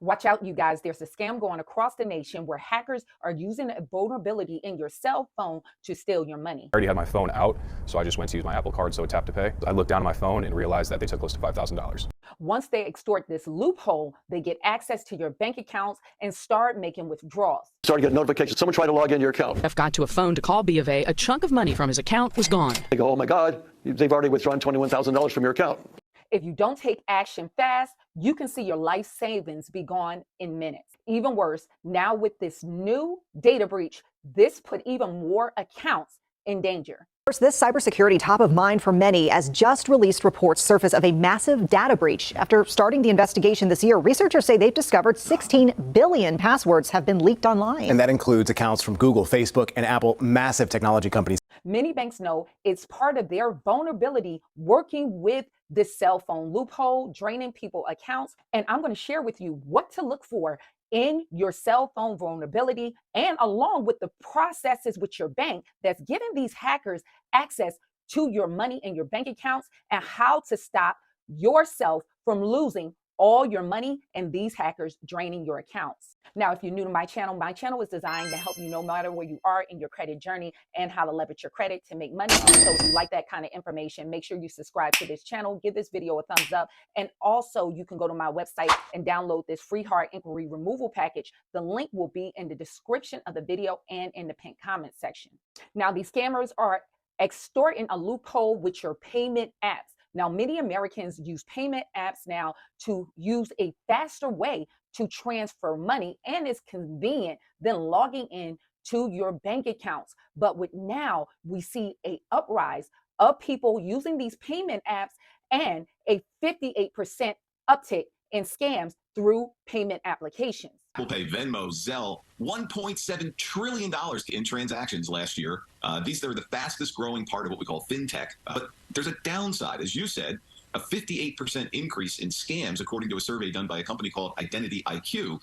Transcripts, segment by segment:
Watch out, you guys. There's a scam going across the nation where hackers are using a vulnerability in your cell phone to steal your money. I already had my phone out, so I just went to use my Apple Card, so tap to pay. I looked down at my phone and realized that they took close to $5,000. Once they extort this loophole, they get access to your bank accounts and start making withdrawals. Started getting notifications. Someone tried to log into your account. Jeff got to a phone to call B of A. A chunk of money from his account was gone. They go, oh my God, they've already withdrawn $21,000 from your account. If you don't take action fast, you can see your life savings be gone in minutes. Even worse, now with this new data breach, this put even more accounts in danger. This cybersecurity top of mind for many as just released reports surface of a massive data breach. After starting the investigation this year, researchers say they've discovered 16 billion passwords have been leaked online. And that includes accounts from Google, Facebook, and Apple, massive technology companies. Many banks know it's part of their vulnerability working with this cell phone loophole, draining people accounts. And I'm going to share with you what to look for in your cell phone vulnerability and along with the processes with your bank that's giving these hackers access to your money and your bank accounts, and how to stop yourself from losing all your money and these hackers draining your accounts. Now, if you're new to my channel is designed to help you no matter where you are in your credit journey and how to leverage your credit to make money. So if you like that kind of information, make sure you subscribe to this channel, give this video a thumbs up, and also you can go to my website and download this free hard inquiry removal package. The link will be in the description of the video and in the pinned comment section. Now, these scammers are extorting a loophole with your payment apps. Now, many Americans use payment apps now to use a faster way to transfer money, and it's convenient than logging in to your bank accounts. But with now, we see a uprise of people using these payment apps and a 58% uptick in scams through payment applications. Apple Pay, Venmo, Zelle, $1.7 trillion in transactions last year. These are the fastest growing part of what we call fintech. But there's a downside, as you said, a 58% increase in scams, according to a survey done by a company called Identity IQ.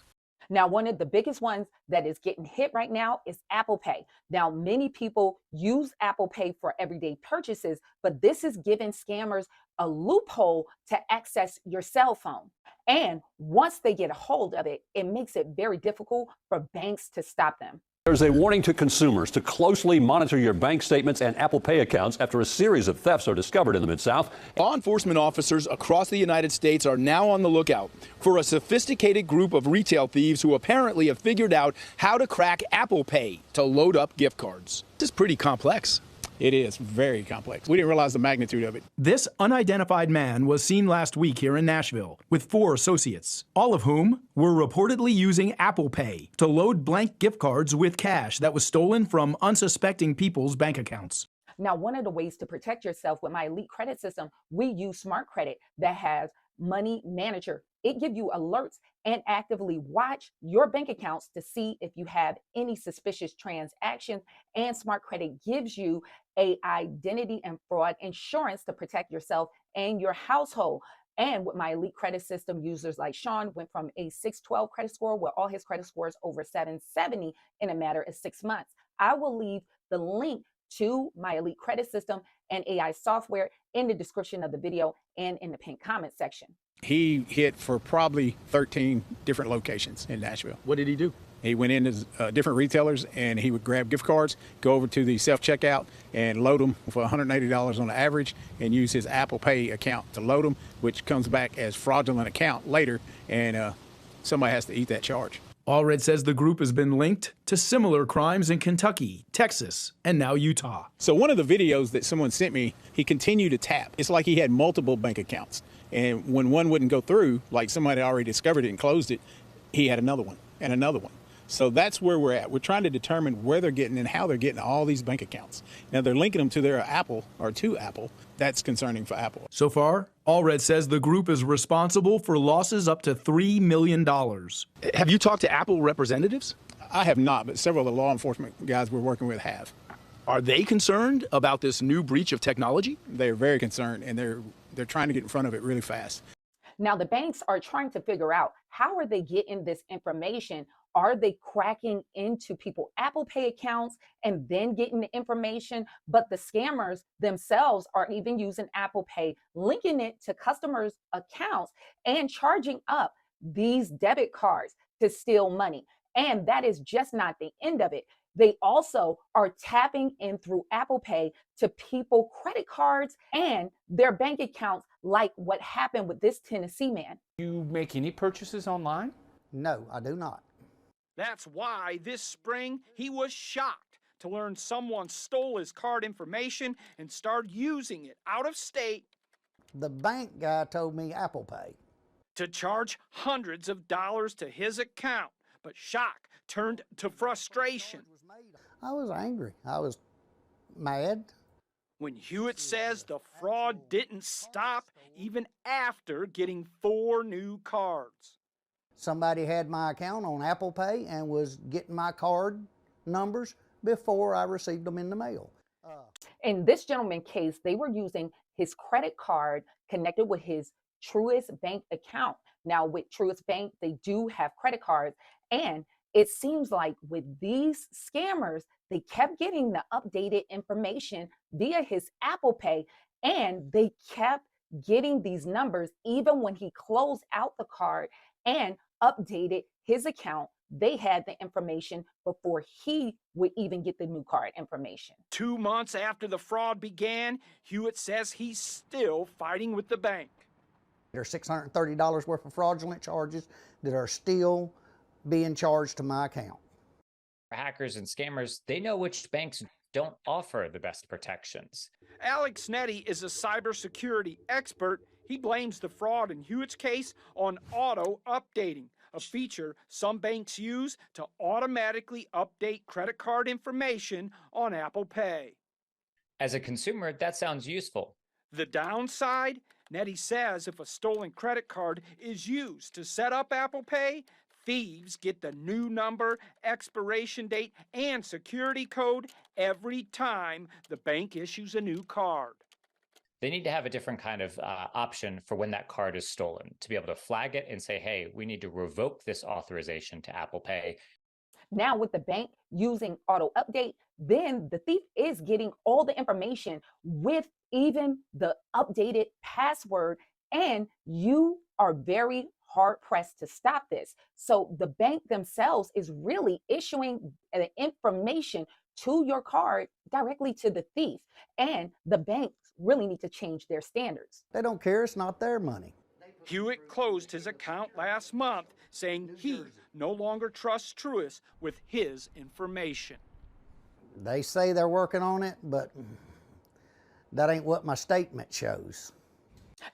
Now, one of the biggest ones that is getting hit right now is Apple Pay. Now, many people use Apple Pay for everyday purchases, but this is giving scammers a loophole to access your cell phone. And once they get a hold of it, it makes it very difficult for banks to stop them. There's a warning to consumers to closely monitor your bank statements and Apple Pay accounts after a series of thefts are discovered in the Mid-South. Law enforcement officers across the United States are now on the lookout for a sophisticated group of retail thieves who apparently have figured out how to crack Apple Pay to load up gift cards. This is pretty complex. It is very complex. We didn't realize the magnitude of it. This unidentified man was seen last week here in Nashville with 4 associates, all of whom were reportedly using Apple Pay to load blank gift cards with cash that was stolen from unsuspecting people's bank accounts. Now, one of the ways to protect yourself with my elite credit system, we use Smart Credit that has Money Manager. It gives you alerts and actively watch your bank accounts to see if you have any suspicious transactions. And Smart Credit gives you a identity and fraud insurance to protect yourself and your household. And with my elite credit system, users like Sean went from a 612 credit score where all his credit scores over 770 in a matter of 6 months. I will leave the link to my elite credit system and AI software in the description of the video and in the pinned comment section. He hit for probably 13 different locations in Nashville. What did he do? He went into different retailers and he would grab gift cards, go over to the self-checkout and load them for $180 on the average and use his Apple Pay account to load them, which comes back as fraudulent account later, and somebody has to eat that charge. Allred says the group has been linked to similar crimes in Kentucky, Texas, and now Utah. So one of the videos that someone sent me, he continued to tap. It's like he had multiple bank accounts. And when one wouldn't go through, like somebody already discovered it and closed it, he had another one and another one. So that's where we're at. We're trying to determine where they're getting and how they're getting all these bank accounts. Now they're linking them to their Apple or to Apple. That's concerning for Apple. So far, Allred says the group is responsible for losses up to $3 million. Have you talked to Apple representatives? I have not, but several of the law enforcement guys we're working with have. Are they concerned about this new breach of technology? They're very concerned, and they're trying to get in front of it really fast. Now, the banks are trying to figure out how are they getting this information. Are they cracking into people's Apple Pay accounts and then getting the information? But the scammers themselves are even using Apple Pay, linking it to customers' accounts and charging up these debit cards to steal money. And that is just not the end of it. They also are tapping in through Apple Pay to people credit cards and their bank accounts, like what happened with this Tennessee man. You make any purchases online? No, I do not. That's why this spring he was shocked to learn someone stole his card information and started using it out of state. The bank guy told me Apple Pay. To charge hundreds of dollars to his account, but shock turned to frustration. I was angry. I was mad. When Hewitt says the fraud didn't stop even after getting 4 new cards. Somebody had my account on Apple Pay and was getting my card numbers before I received them in the mail. In this gentleman's case, they were using his credit card connected with his Truist Bank account. Now, with Truist Bank, they do have credit cards, and it seems like with these scammers, they kept getting the updated information via his Apple Pay, and they kept getting these numbers even when he closed out the card and updated his account. They had the information before he would even get the new card information. 2 months after the fraud began, Hewitt says he's still fighting with the bank. There's $630 worth of fraudulent charges that are still being charged to my account. Hackers and scammers, they know which banks don't offer the best protections. Alex Nettie is a cybersecurity expert. He blames the fraud in Hewitt's case on auto updating, a feature some banks use to automatically update credit card information on Apple Pay. As a consumer, that sounds useful. The downside? Nettie says if a stolen credit card is used to set up Apple Pay, thieves get the new number, expiration date, and security code every time the bank issues a new card. They need to have a different kind of option for when that card is stolen, to be able to flag it and say, hey, we need to revoke this authorization to Apple Pay. Now with the bank using auto update, then the thief is getting all the information with even the updated password, and you are very hard pressed to stop this. So the bank themselves is really issuing the information to your card directly to the thief, and the banks really need to change their standards. They don't care. It's not their money. Hewitt closed his account last month, saying he no longer trusts Truist with his information. They say they're working on it, but that ain't what my statement shows.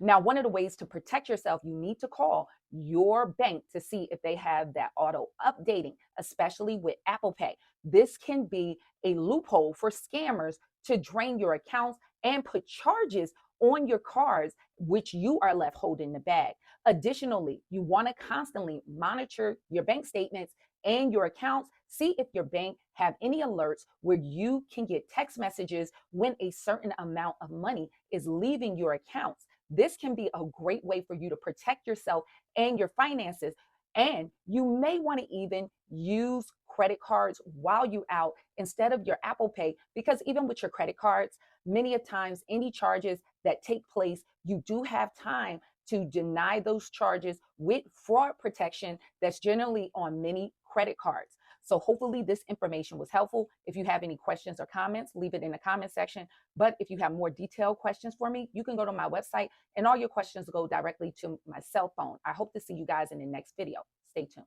Now, one of the ways to protect yourself, you need to call your bank to see if they have that auto updating, especially with Apple Pay. This can be a loophole for scammers to drain your accounts and put charges on your cards, which you are left holding the bag. Additionally, you want to constantly monitor your bank statements and your accounts. See if your bank have any alerts where you can get text messages when a certain amount of money is leaving your accounts. This can be a great way for you to protect yourself and your finances. And you may want to even use credit cards while you're out instead of your Apple Pay, because even with your credit cards, many a times any charges that take place, you do have time to deny those charges with fraud protection that's generally on many credit cards. So hopefully this information was helpful. If you have any questions or comments, leave it in the comment section. But if you have more detailed questions for me, you can go to my website and all your questions go directly to my cell phone. I hope to see you guys in the next video. Stay tuned.